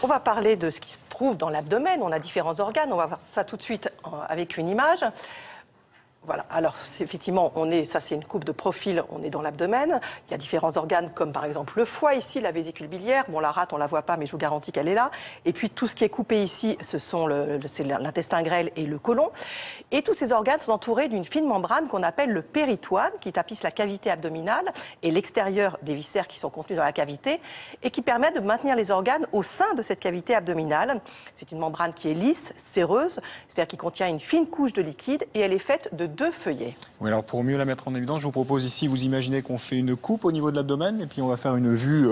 On va parler de ce qui se trouve dans l'abdomen. On a différents organes. On va voir ça tout de suite avec une image. Voilà, alors effectivement, ça c'est une coupe de profil, on est dans l'abdomen. Il y a différents organes comme par exemple le foie ici, la vésicule biliaire. Bon, la rate, on ne la voit pas, mais je vous garantis qu'elle est là. Et puis tout ce qui est coupé ici, c'est l'intestin grêle et le côlon. Et tous ces organes sont entourés d'une fine membrane qu'on appelle le péritoine, qui tapisse la cavité abdominale et l'extérieur des viscères qui sont contenus dans la cavité et qui permet de maintenir les organes au sein de cette cavité abdominale. C'est une membrane qui est lisse, séreuse, c'est-à-dire qui contient une fine couche de liquide et elle est faite de 2 feuillets. Oui, alors pour mieux la mettre en évidence, je vous propose ici, vous imaginez qu'on fait une coupe au niveau de l'abdomen et puis on va faire une vue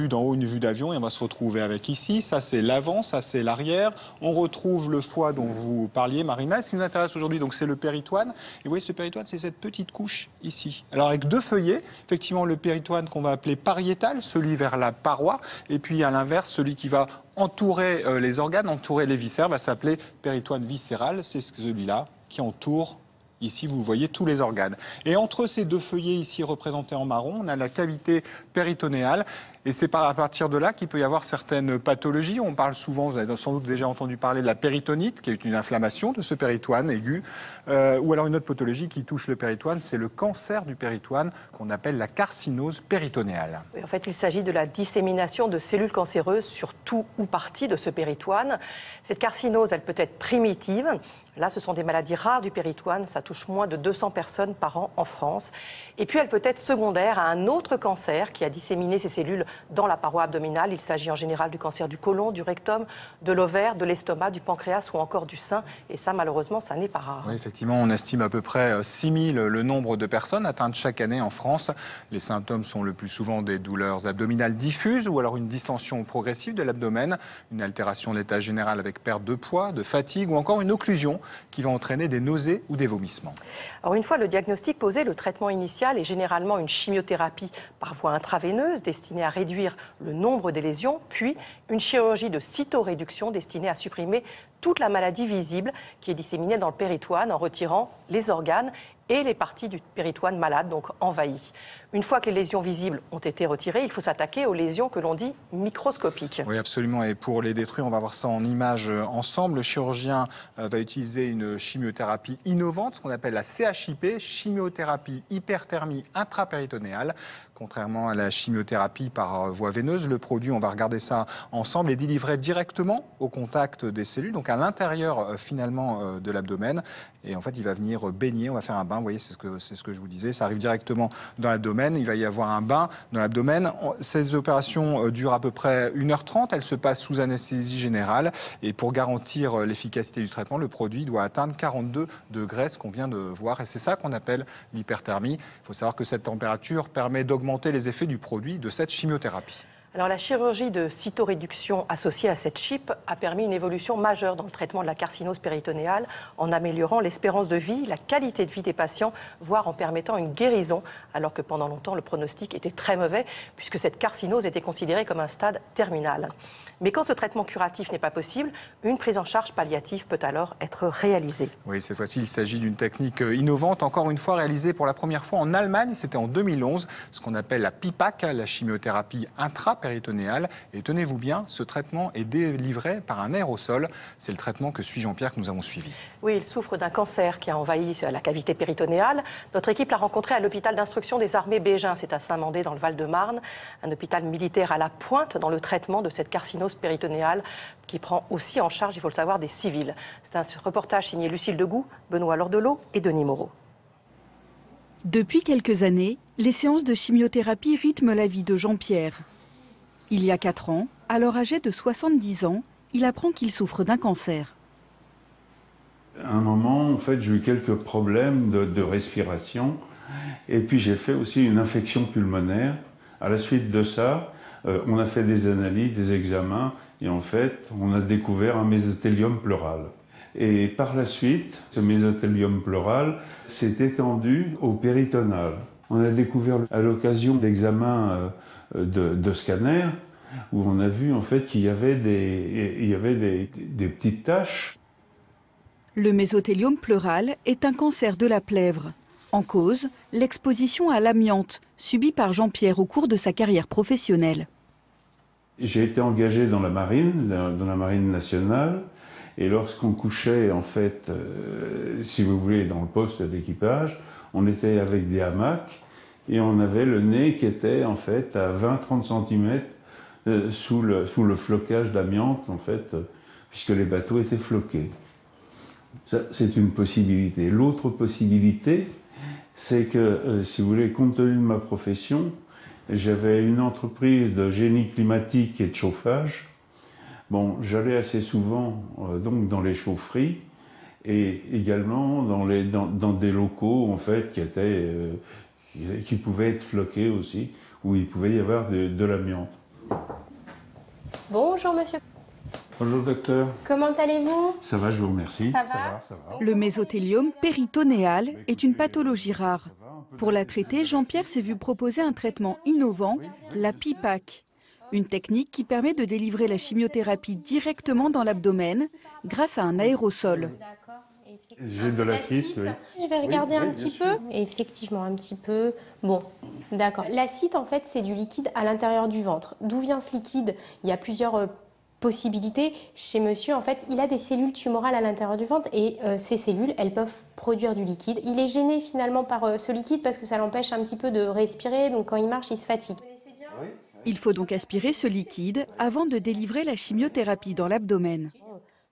d'en haut, une vue d'avion et on va se retrouver avec ici. Ça c'est l'avant, ça c'est l'arrière. On retrouve le foie dont vous parliez, Marina. Ce qui nous intéresse aujourd'hui, donc c'est le péritoine. Et vous voyez, ce péritoine, c'est cette petite couche ici. Alors avec 2 feuillets, effectivement le péritoine qu'on va appeler pariétal, celui vers la paroi, et puis à l'inverse, celui qui va entourer les organes, entourer les viscères, va s'appeler péritoine viscéral. C'est celui-là qui entoure. Ici, vous voyez tous les organes. Et entre ces 2 feuillets ici représentés en marron, on a la cavité péritonéale. Et c'est à partir de là qu'il peut y avoir certaines pathologies. On parle souvent, vous avez sans doute déjà entendu parler de la péritonite, qui est une inflammation de ce péritoine aigu. Ou alors une autre pathologie qui touche le péritoine, c'est le cancer du péritoine, qu'on appelle la carcinose péritonéale. Oui, en fait, il s'agit de la dissémination de cellules cancéreuses sur tout ou partie de ce péritoine. Cette carcinose, elle peut être primitive. Là, ce sont des maladies rares du péritoine. Ça touche moins de 200 personnes par an en France. Et puis, elle peut être secondaire à un autre cancer qui a disséminé ces cellules dans la paroi abdominale. Il s'agit en général du cancer du côlon, du rectum, de l'ovaire, de l'estomac, du pancréas ou encore du sein. Et ça, malheureusement, ça n'est pas rare. Oui, effectivement, on estime à peu près 6 000 le nombre de personnes atteintes chaque année en France. Les symptômes sont le plus souvent des douleurs abdominales diffuses ou alors une distension progressive de l'abdomen, une altération de l'état général avec perte de poids, de fatigue ou encore une occlusion qui va entraîner des nausées ou des vomissements. Alors une fois le diagnostic posé, le traitement initial est généralement une chimiothérapie par voie intraveineuse destinée à réduire le nombre des lésions, puis une chirurgie de cytoréduction destinée à supprimer toute la maladie visible qui est disséminée dans le péritoine en retirant les organes et les parties du péritoine malades, donc envahies. Une fois que les lésions visibles ont été retirées, il faut s'attaquer aux lésions que l'on dit microscopiques. Oui, absolument. Et pour les détruire, on va voir ça en images ensemble. Le chirurgien va utiliser une chimiothérapie innovante, ce qu'on appelle la CHIP, chimiothérapie hyperthermie intrapéritonéale. Contrairement à la chimiothérapie par voie veineuse, le produit, on va regarder ça ensemble, est délivré directement au contact des cellules, donc à l'intérieur finalement de l'abdomen. Et en fait, il va venir baigner, on va faire un bain, vous voyez, c'est ce que je vous disais, ça arrive directement dans l'abdomen, il va y avoir un bain dans l'abdomen. Ces opérations durent à peu près 1h30, elles se passent sous anesthésie générale. Et pour garantir l'efficacité du traitement, le produit doit atteindre 42 degrés, ce qu'on vient de voir. Et c'est ça qu'on appelle l'hyperthermie. Il faut savoir que cette température permet d'augmenter les effets du produit de cette chimiothérapie. Alors la chirurgie de cytoréduction associée à cette CHIP a permis une évolution majeure dans le traitement de la carcinose péritonéale en améliorant l'espérance de vie, la qualité de vie des patients, voire en permettant une guérison, alors que pendant longtemps le pronostic était très mauvais puisque cette carcinose était considérée comme un stade terminal. Mais quand ce traitement curatif n'est pas possible, une prise en charge palliative peut alors être réalisée. Oui, cette fois-ci, il s'agit d'une technique innovante, encore une fois réalisée pour la première fois en Allemagne, c'était en 2011, ce qu'on appelle la PIPAC, la chimiothérapie intrapéritonéale. Et tenez-vous bien, ce traitement est délivré par un aérosol. C'est le traitement que suit Jean-Pierre que nous avons suivi. Oui, il souffre d'un cancer qui a envahi la cavité péritonéale. Notre équipe l'a rencontré à l'hôpital d'instruction des armées Bégin, c'est à Saint-Mandé dans le Val-de-Marne, un hôpital militaire à la pointe dans le traitement de cette carcinose péritonéale qui prend aussi en charge, il faut le savoir, des civils. C'est un reportage signé Lucille Degout, Benoît Lordelot et Denis Moreau. Depuis quelques années, les séances de chimiothérapie rythment la vie de Jean-Pierre. Il y a 4 ans, alors âgé de 70 ans, il apprend qu'il souffre d'un cancer. À un moment, en fait, j'ai eu quelques problèmes de respiration et puis j'ai fait aussi une infection pulmonaire. À la suite de ça, on a fait des analyses, des examens et en fait, on a découvert un mésothéliome pleural. Et par la suite, ce mésothéliome pleural s'est étendu au péritonal. On a découvert à l'occasion d'examens de scanner où on a vu en fait qu'il y avait des petites taches. Le mésothéliome pleural est un cancer de la plèvre. En cause, l'exposition à l'amiante subie par Jean-Pierre au cours de sa carrière professionnelle. J'ai été engagé dans la marine nationale, et lorsqu'on couchait, en fait, si vous voulez, dans le poste d'équipage, on était avec des hamacs, et on avait le nez qui était, en fait, à 20-30 cm sous le flocage d'amiante, en fait, puisque les bateaux étaient floqués. Ça, c'est une possibilité. L'autre possibilité, c'est que, si vous voulez, compte tenu de ma profession, j'avais une entreprise de génie climatique et de chauffage. Bon, j'allais assez souvent donc dans les chaufferies et également dans des locaux en fait qui pouvaient être floqués aussi, où il pouvait y avoir de l'amiante. Bonjour monsieur. Bonjour docteur. Comment allez-vous? Ça va, je vous remercie. Ça va. Le mésothéliome péritonéal est une pathologie rare. Pour la traiter, Jean-Pierre s'est vu proposer un traitement innovant, la PIPAC. Une technique qui permet de délivrer la chimiothérapie directement dans l'abdomen grâce à un aérosol. J'ai de l'acide, oui. Je vais regarder Oui, un petit peu. sûr. Effectivement, un petit peu. Bon, d'accord. L'acide, en fait, c'est du liquide à l'intérieur du ventre. D'où vient ce liquide? Il y a plusieurs possibilités. Chez monsieur, en fait, il a des cellules tumorales à l'intérieur du ventre et ces cellules, elles peuvent produire du liquide. Il est gêné finalement par ce liquide parce que ça l'empêche un petit peu de respirer. Donc quand il marche, il se fatigue. Il faut donc aspirer ce liquide avant de délivrer la chimiothérapie dans l'abdomen.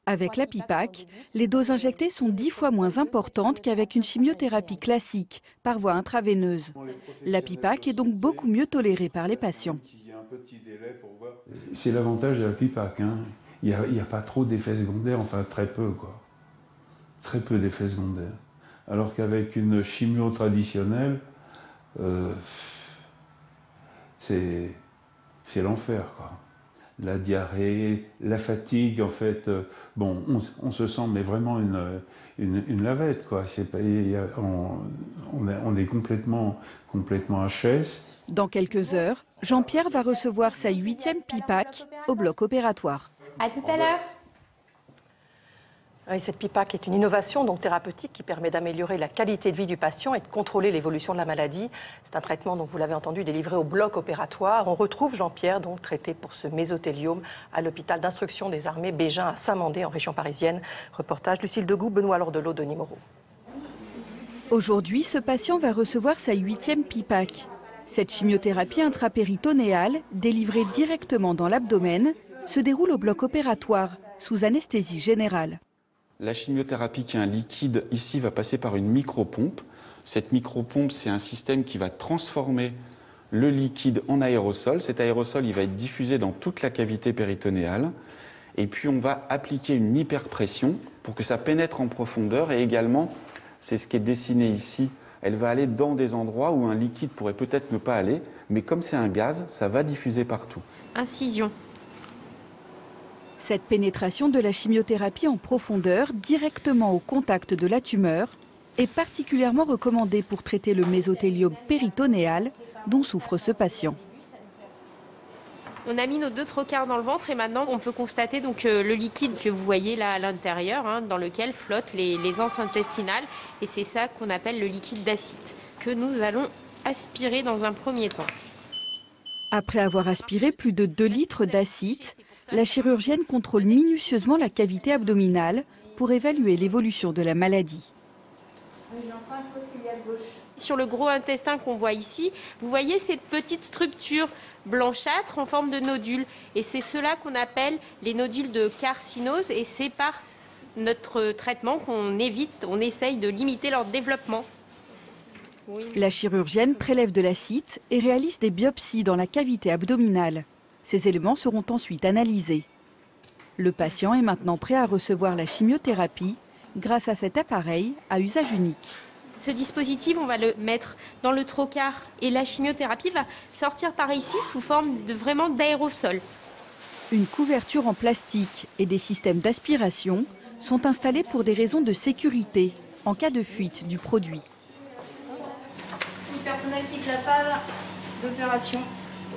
Avec la PIPAC, les doses injectées sont 10 fois moins importantes qu'avec une chimiothérapie classique par voie intraveineuse. La PIPAC est donc beaucoup mieux tolérée par les patients. C'est l'avantage de la PIPAC. Hein. Il n'y a pas trop d'effets secondaires, enfin très peu, quoi. Très peu d'effets secondaires. Alors qu'avec une chimio traditionnelle, c'est l'enfer, quoi. La diarrhée, la fatigue, en fait, bon, on se sent mais vraiment une lavette, quoi. On est complètement HS. Dans quelques heures, Jean-Pierre va recevoir sa 8e PIPAC au bloc opératoire. À tout à l'heure. Oui, cette PIPAC est une innovation donc thérapeutique qui permet d'améliorer la qualité de vie du patient et de contrôler l'évolution de la maladie. C'est un traitement, donc vous l'avez entendu, délivré au bloc opératoire. On retrouve Jean-Pierre, donc traité pour ce mésothéliome à l'hôpital d'instruction des armées Bégin à Saint-Mandé, en région parisienne. Reportage Lucille Degout, Benoît Lordelot, Denis Moreau. Aujourd'hui, ce patient va recevoir sa 8e PIPAC. Cette chimiothérapie intrapéritonéale, délivrée directement dans l'abdomen, se déroule au bloc opératoire, sous anesthésie générale. La chimiothérapie qui est un liquide ici va passer par une micropompe. Cette micropompe, c'est un système qui va transformer le liquide en aérosol. Cet aérosol, il va être diffusé dans toute la cavité péritonéale. Et puis on va appliquer une hyperpression pour que ça pénètre en profondeur. Et également, c'est ce qui est dessiné ici, elle va aller dans des endroits où un liquide pourrait peut-être ne pas aller. Mais comme c'est un gaz, ça va diffuser partout. Incision. Cette pénétration de la chimiothérapie en profondeur, directement au contact de la tumeur, est particulièrement recommandée pour traiter le mésothéliome péritonéal dont souffre ce patient. On a mis nos 2 trocars dans le ventre et maintenant on peut constater donc le liquide que vous voyez là à l'intérieur, hein, dans lequel flottent les anses intestinales. Et c'est ça qu'on appelle le liquide d'acide, que nous allons aspirer dans un premier temps. Après avoir aspiré plus de 2 litres d'acide, la chirurgienne contrôle minutieusement la cavité abdominale pour évaluer l'évolution de la maladie. Sur le gros intestin qu'on voit ici, vous voyez cette petite structure blanchâtre en forme de nodule. Et c'est cela qu'on appelle les nodules de carcinose. Et c'est par notre traitement qu'on évite, on essaye de limiter leur développement. Oui. La chirurgienne prélève de l'acide et réalise des biopsies dans la cavité abdominale. Ces éléments seront ensuite analysés. Le patient est maintenant prêt à recevoir la chimiothérapie grâce à cet appareil à usage unique. Ce dispositif, on va le mettre dans le trocar et la chimiothérapie va sortir par ici sous forme vraiment d'aérosol. Une couverture en plastique et des systèmes d'aspiration sont installés pour des raisons de sécurité en cas de fuite du produit. Le personnel quitte la salle d'opération.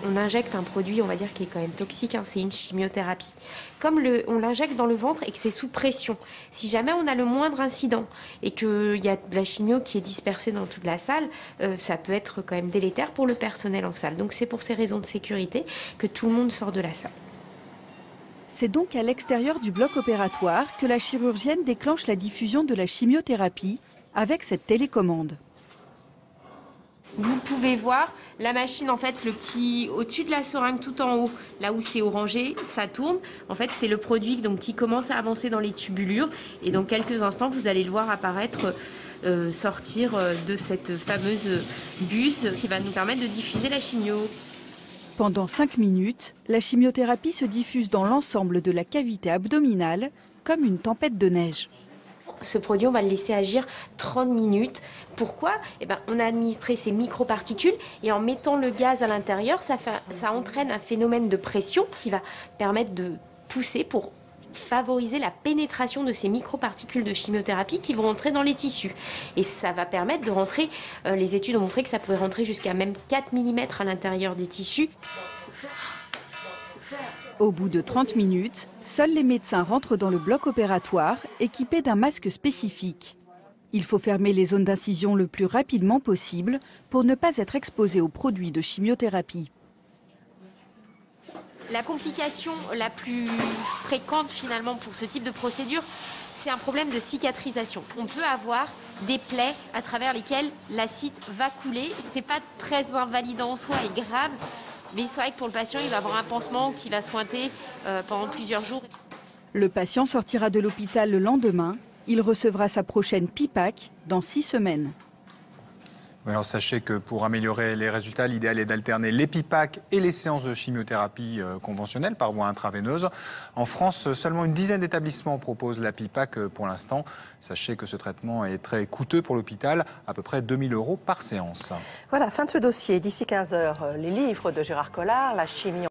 on injecte un produit, on va dire, qui est quand même toxique, hein, c'est une chimiothérapie. Comme on l'injecte dans le ventre et que c'est sous pression, si jamais on a le moindre incident et qu'il y a de la chimio qui est dispersée dans toute la salle, ça peut être quand même délétère pour le personnel en salle. Donc c'est pour ces raisons de sécurité que tout le monde sort de la salle. C'est donc à l'extérieur du bloc opératoire que la chirurgienne déclenche la diffusion de la chimiothérapie avec cette télécommande. Vous pouvez voir la machine, en fait, le petit au-dessus de la seringue tout en haut, là où c'est orangé, ça tourne. En fait, c'est le produit donc, qui commence à avancer dans les tubulures. Et dans quelques instants, vous allez le voir apparaître, sortir de cette fameuse buse qui va nous permettre de diffuser la chimio. Pendant 5 minutes, la chimiothérapie se diffuse dans l'ensemble de la cavité abdominale comme une tempête de neige. Ce produit, on va le laisser agir 30 minutes. Pourquoi ? On a administré ces microparticules et en mettant le gaz à l'intérieur, ça entraîne un phénomène de pression qui va permettre de pousser pour favoriser la pénétration de ces microparticules de chimiothérapie qui vont rentrer dans les tissus. Et ça va permettre de rentrer, les études ont montré que ça pouvait rentrer jusqu'à même 4 mm à l'intérieur des tissus. Au bout de 30 minutes, seuls les médecins rentrent dans le bloc opératoire équipés d'un masque spécifique. Il faut fermer les zones d'incision le plus rapidement possible pour ne pas être exposé aux produits de chimiothérapie. La complication la plus fréquente finalement pour ce type de procédure, c'est un problème de cicatrisation. On peut avoir des plaies à travers lesquelles l'acide va couler. C'est pas très invalidant en soi et grave. Mais c'est vrai que pour le patient, il va avoir un pansement qui va sointer pendant plusieurs jours. Le patient sortira de l'hôpital le lendemain. Il recevra sa prochaine PIPAC dans 6 semaines. Alors sachez que pour améliorer les résultats, l'idéal est d'alterner les PIPAC et les séances de chimiothérapie conventionnelle par voie intraveineuse. En France, seulement une dizaine d'établissements proposent la PIPAC pour l'instant. Sachez que ce traitement est très coûteux pour l'hôpital, à peu près 2 000 € par séance. Voilà, fin de ce dossier. D'ici 15 h, les livres de Gérard Collard, la chimie